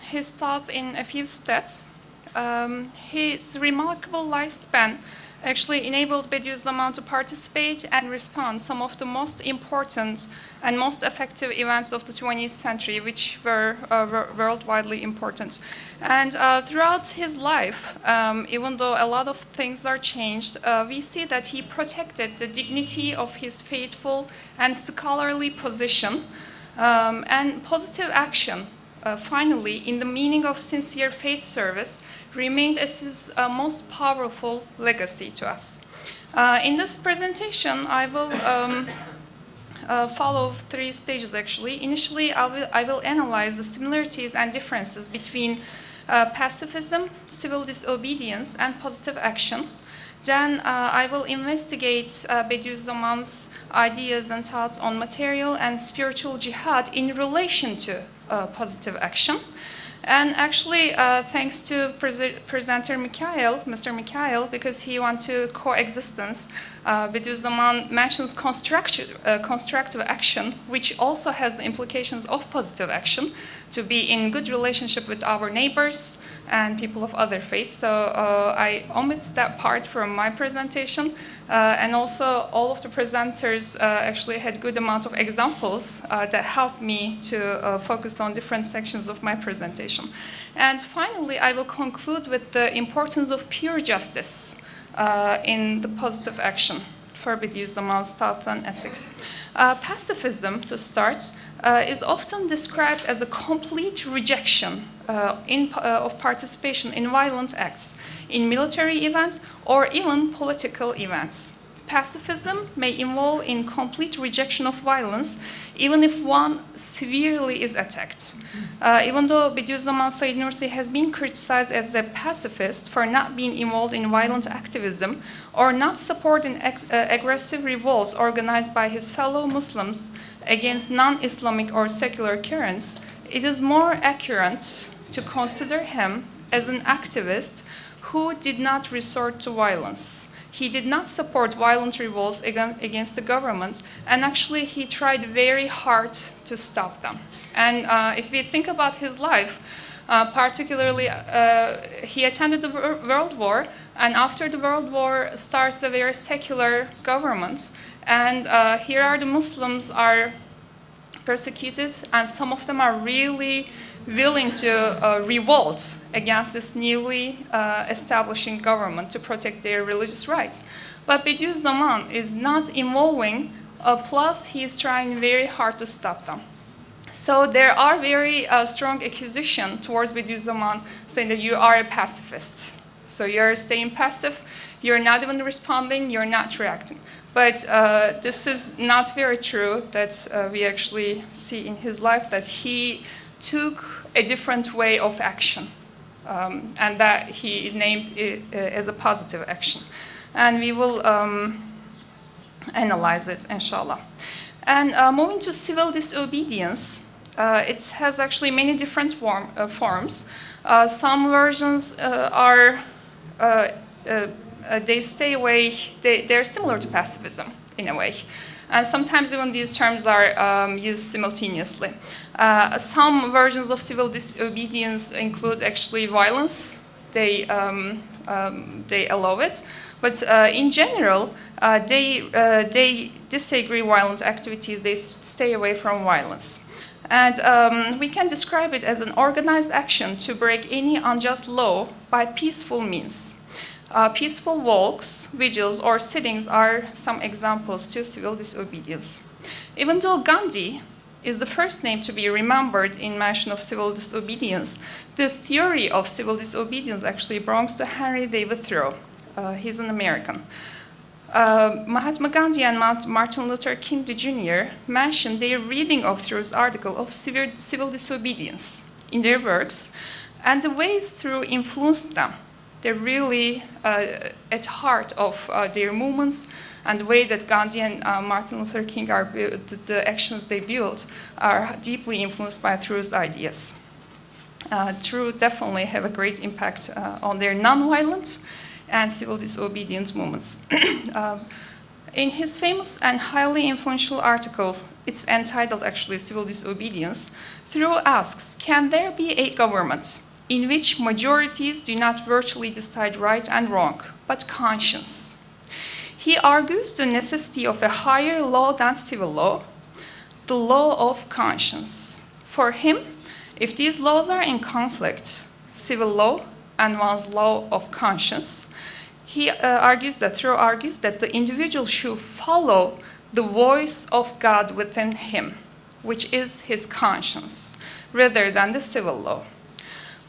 His thought in a few steps. His remarkable lifespan actually enabled Bediüzzaman to participate and respond some of the most important and most effective events of the 20th century, which were worldwide important. And throughout his life, even though a lot of things are changed, we see that he protected the dignity of his faithful and scholarly position and positive action. Finally, in the meaning of sincere faith service, remained as his most powerful legacy to us. In this presentation, I will follow 3 stages actually. Initially, I will analyze the similarities and differences between pacifism, civil disobedience, and positive action. Then I will investigate Bediüzzaman's ideas and thoughts on material and spiritual jihad in relation to positive action. And actually, thanks to presenter Mr. Mikhail, because he wants to coexistence, Bediüzzaman mentions constructive action, which also has the implications of positive action, to be in good relationship with our neighbors and people of other faiths. So I omit that part from my presentation. And also, all of the presenters actually had good amount of examples that helped me to focus on different sections of my presentation. And finally, I will conclude with the importance of pure justice in the positive action for Bediüzzaman's thought and ethics. Pacifism, to start, is often described as a complete rejection of participation in violent acts, in military events, or even political events. Pacifism may involve in complete rejection of violence, even if one severely is attacked. Even though Bediüzzaman Said Nursi has been criticized as a pacifist for not being involved in violent activism or not supporting aggressive revolts organized by his fellow Muslims against non-Islamic or secular currents, it is more accurate to consider him as an activist who did not resort to violence. He did not support violent revolts against the government, and actually he tried very hard to stop them. And if we think about his life, particularly he attended the World War, and after the World War starts a very secular government, and here are the Muslims are persecuted, and some of them are really willing to revolt against this newly establishing government to protect their religious rights. But Bediüzzaman is not involving, plus he is trying very hard to stop them. So there are very strong accusations towards Bediüzzaman saying that you are a pacifist. So you're staying passive, you're not even responding, you're not reacting. But this is not very true that we actually see in his life, that he took a different way of action, and that he named it as a positive action. And we will analyze it, inshallah. And moving to civil disobedience, it has actually many different forms. Some versions are, they stay away, they're similar to pacifism in a way. And sometimes even these terms are used simultaneously. Some versions of civil disobedience include actually violence. They allow it. But in general, they disagree violent activities. They stay away from violence. And we can describe it as an organized action to break any unjust law by peaceful means. Peaceful walks, vigils, or sittings are some examples to civil disobedience. Even though Gandhi is the first name to be remembered in mention of civil disobedience, the theory of civil disobedience actually belongs to Henry David Thoreau. He's an American. Mahatma Gandhi and Martin Luther King Jr. mentioned their reading of Thoreau's article of civil disobedience in their works, and the ways Thoreau influenced them. They're really at heart of their movements, and the way that Gandhi and Martin Luther King are the actions they built are deeply influenced by Thoreau's ideas. definitely have a great impact on their non-violent and civil disobedience movements. In his famous and highly influential article, it's entitled actually Civil Disobedience, Thoreau asks, can there be a government in which majorities do not virtually decide right and wrong, but conscience? He argues the necessity of a higher law than civil law, the law of conscience. For him, if these laws are in conflict, civil law and one's law of conscience, Thoreau argues that the individual should follow the voice of God within him, which is his conscience, rather than the civil law.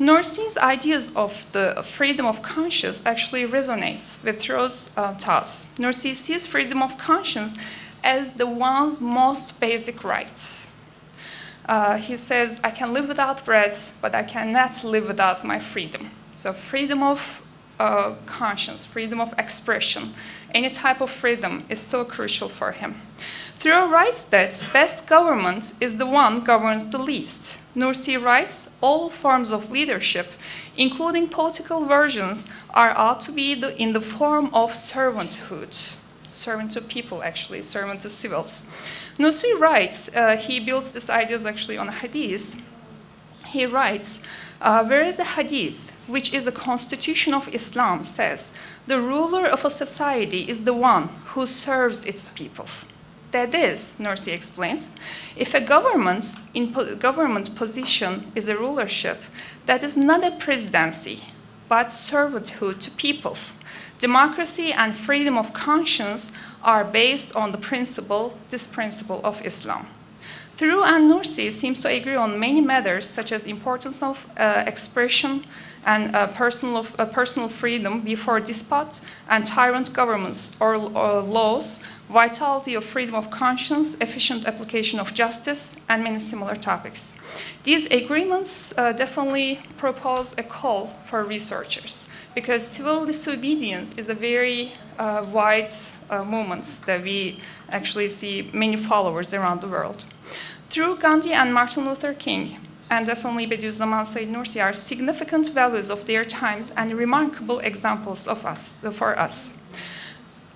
Nursi's ideas of the freedom of conscience actually resonates with Thoreau's thoughts. Nursi sees freedom of conscience as the one's most basic rights. He says, I can live without bread, but I cannot live without my freedom. So freedom of conscience, freedom of expression, any type of freedom is so crucial for him. Thoreau writes that best government is the one governs the least. Nursi writes, all forms of leadership, including political versions, ought to be in the form of servanthood. Servant to people, actually, servant to civils. Nursi writes, he builds these ideas actually on a hadith. He writes, where is a hadith, which is a constitution of Islam, says, the ruler of a society is the one who serves its people. That is, Nursi explains, if a government position is a rulership, that is not a presidency, but servanthood to people. Democracy and freedom of conscience are based on this principle of Islam. Thoreau and Nursi seems to agree on many matters, such as importance of expression and personal freedom before despot and tyrant governments or laws, vitality of freedom of conscience, efficient application of justice, and many similar topics. These agreements definitely propose a call for researchers, because civil disobedience is a very wide movement that we actually see many followers around the world. Through Gandhi and Martin Luther King, and definitely Bediüzzaman Said Nursi are significant values of their times and remarkable examples for us.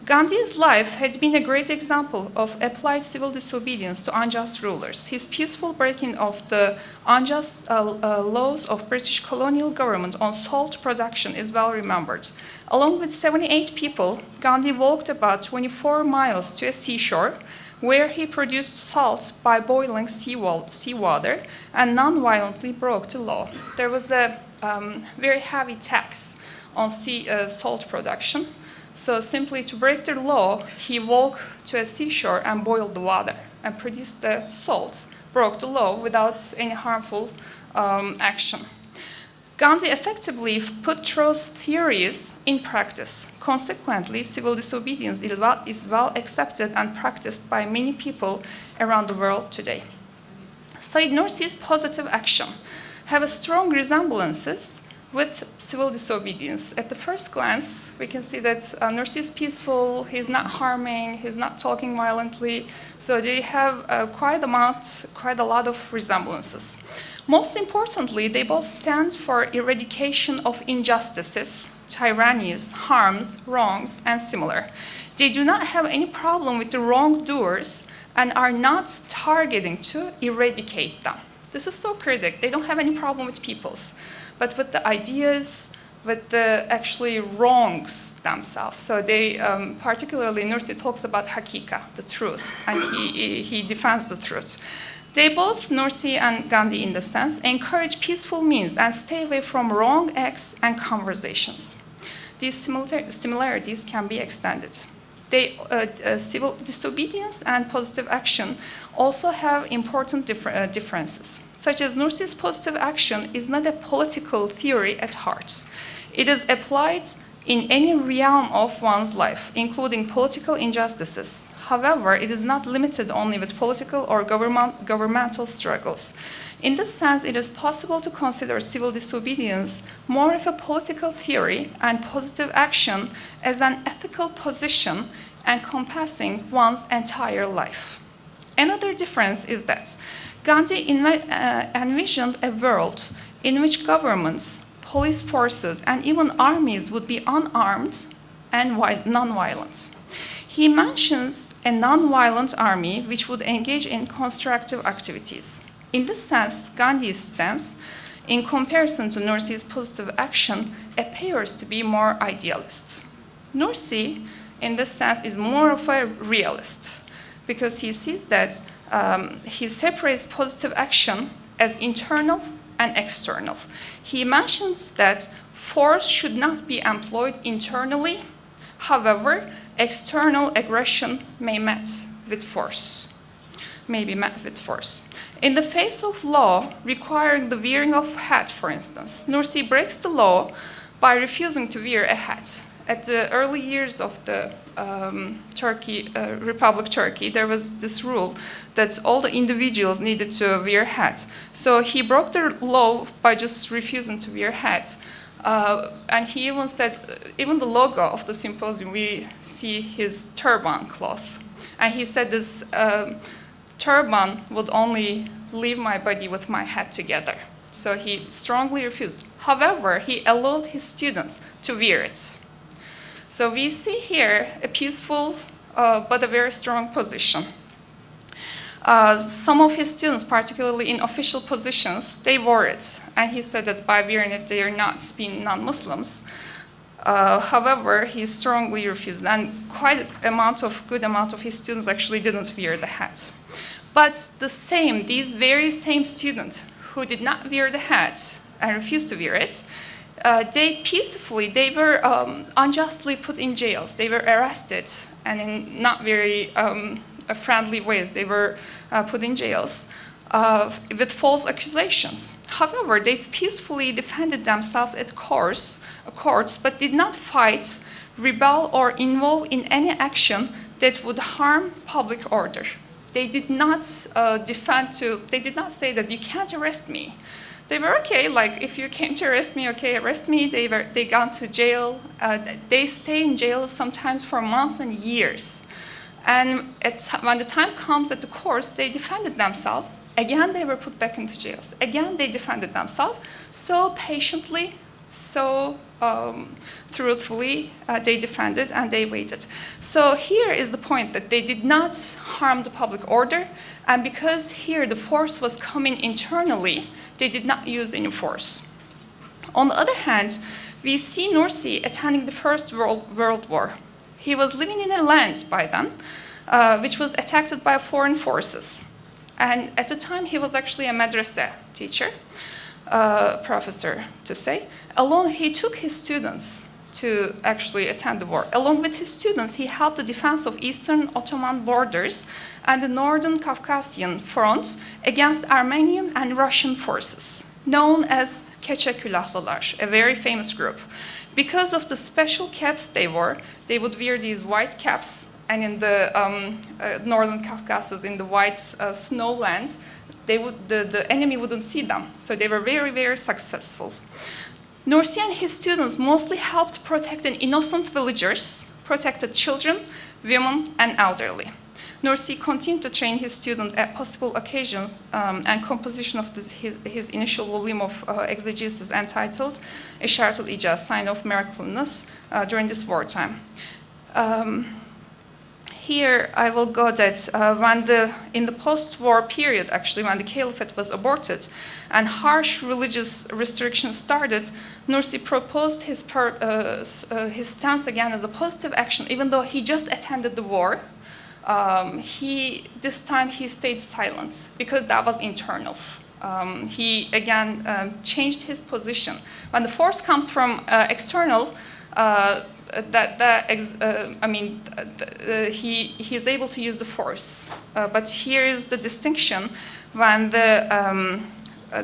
Gandhi's life had been a great example of applied civil disobedience to unjust rulers. His peaceful breaking of the unjust laws of British colonial government on salt production is well remembered. Along with 78 people, Gandhi walked about 24 miles to a seashore where he produced salt by boiling seawater and non-violently broke the law. There was a very heavy tax on salt production. So simply to break the law, he walked to a seashore and boiled the water and produced the salt, broke the law without any harmful action. Gandhi effectively put Thoreau's theories in practice. Consequently, civil disobedience is well accepted and practiced by many people around the world today. Said Nursi's positive action have strong resemblances with civil disobedience. At the first glance, we can see that Nursi is peaceful, he's not harming, he's not talking violently, so they have quite a lot of resemblances. Most importantly, they both stand for eradication of injustices, tyrannies, harms, wrongs, and similar. They do not have any problem with the wrongdoers and are not targeting to eradicate them. This is so critical. They don't have any problem with peoples, but with the ideas, with the actually wrongs themselves. So they, particularly Nursi talks about hakika, the truth, and he defends the truth. They both, Nursi and Gandhi in the sense, encourage peaceful means and stay away from wrong acts and conversations. These similarities can be extended. Civil disobedience and positive action also have important differences, such as Nursi's positive action is not a political theory at heart. It is applied in any realm of one's life, including political injustices. However, it is not limited only with political or governmental struggles. In this sense, it is possible to consider civil disobedience more of a political theory and positive action as an ethical position encompassing one's entire life. Another difference is that Gandhi envisioned a world in which governments, police forces, and even armies would be unarmed and non-violent. He mentions a non-violent army which would engage in constructive activities. In this sense, Gandhi's stance, in comparison to Nursi's positive action, appears to be more idealist. Nursi, in this sense, is more of a realist because he sees that he separates positive action as internal and external. He mentions that force should not be employed internally. However, external aggression may be met with force. In the face of law requiring the wearing of hat, for instance, Nursi breaks the law by refusing to wear a hat. At the early years of the Republic Turkey, there was this rule that all the individuals needed to wear hats. So he broke the law by just refusing to wear hats. And he even said, even the logo of the symposium, we see his turban cloth. And he said this turban would only leave my body with my head together. So he strongly refused. However, he allowed his students to wear it. So we see here a peaceful but a very strong position. Some of his students, particularly in official positions, they wore it. And he said that by wearing it, they are not being non-Muslims. However, he strongly refused, and quite a good amount of his students actually didn't wear the hat. But these very same students who did not wear the hat and refused to wear it, they were unjustly put in jails. They were arrested, and in not very friendly ways, they were put in jails with false accusations. However, they peacefully defended themselves at courts, but did not fight, rebel, or involve in any action that would harm public order. They did not they did not say that you can't arrest me. They were okay, like if you came to arrest me, okay, arrest me. They gone to jail. They stay in jail sometimes for months and years. And when the time comes at the courts, they defended themselves. Again, they were put back into jails. Again, they defended themselves. So patiently, so truthfully, they defended and they waited. So here is the point that they did not harm the public order. And because here the force was coming internally, they did not use any force. On the other hand, we see Nursi attending the First World War. He was living in a land by then, which was attacked by foreign forces. And at the time, he was actually a madrasa teacher, professor to say. He took his students to actually attend the war. Along with his students, he helped the defense of Eastern Ottoman borders and the Northern Caucasian front against Armenian and Russian forces, known as Keçekülahlılar, a very famous group. Because of the special caps they wore, they would wear these white caps, and in the Northern Caucasus, in the white snowlands, the enemy wouldn't see them. So they were very, very successful. Nursi and his students mostly helped protect innocent villagers, protected children, women, and elderly. Nursi continued to train his students at possible occasions, and composition of his initial volume of exegesis entitled Isharatul Ijaz, Sign of Miraculousness, during this wartime. Here I will go that in the post-war period, actually, when the caliphate was aborted and harsh religious restrictions started, Nursi proposed his stance again as a positive action, even though he just attended the war. This time he stayed silent because that was internal. He again changed his position. When the force comes from external, he is able to use the force. But here is the distinction: when the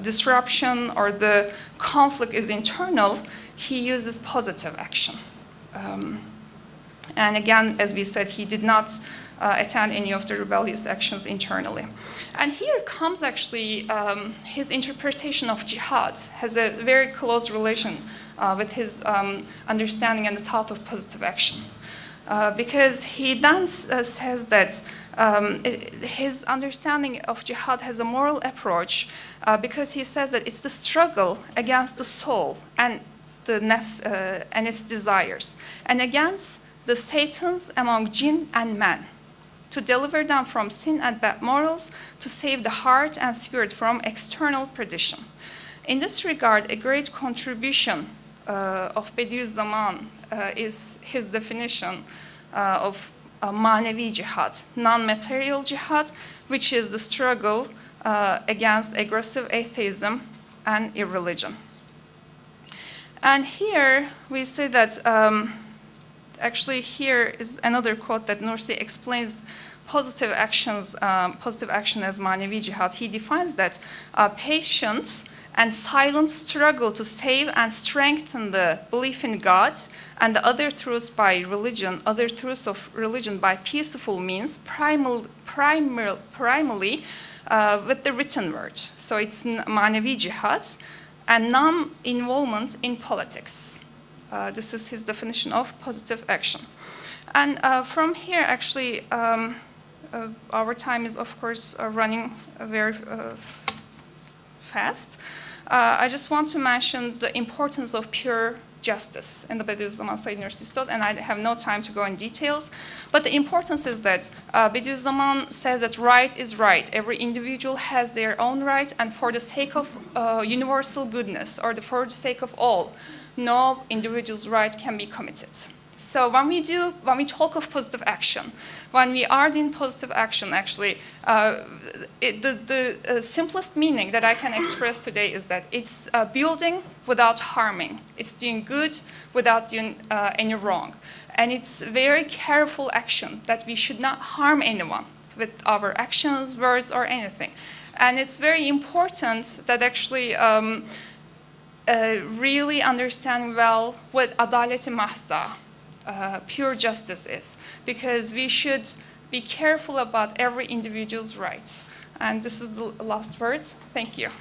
disruption or the conflict is internal, he uses positive action. And again, as we said, he did not attend any of the rebellious actions internally. And here comes actually his interpretation of jihad has a very close relation with his understanding and the thought of positive action. Because he then says that his understanding of jihad has a moral approach because he says that it's the struggle against the soul and the nafs and its desires, and against the satans among jinn and man, to deliver them from sin and bad morals, to save the heart and spirit from external perdition. In this regard, a great contribution of Bediüzzaman is his definition of manevi jihad, non-material jihad, which is the struggle against aggressive atheism and irreligion. And here we say that, actually here is another quote that Nursi explains positive action as manevi jihad. He defines that patient and silent struggle to save and strengthen the belief in God and the other truths by religion, other truths of religion by peaceful means, primarily with the written word. So it's manevi jihad and non-involvement in politics. This is his definition of positive action. And from here, actually, our time is, of course, running very fast. I just want to mention the importance of pure justice in the Bediüzzaman Said Nursi thought, and I have no time to go in details. But the importance is that Bediüzzaman says that right is right. Every individual has their own right, and for the sake of universal goodness, or for the sake of all, no individual's right can be committed. So when we talk of positive action, when we are doing positive action, actually, the simplest meaning that I can express today is that it's building without harming. It's doing good without doing any wrong. And it's very careful action that we should not harm anyone with our actions, words, or anything. And it's very important that actually really understand well what adalet-i mahza, pure justice is, because we should be careful about every individual's rights. And this is the last words. Thank you.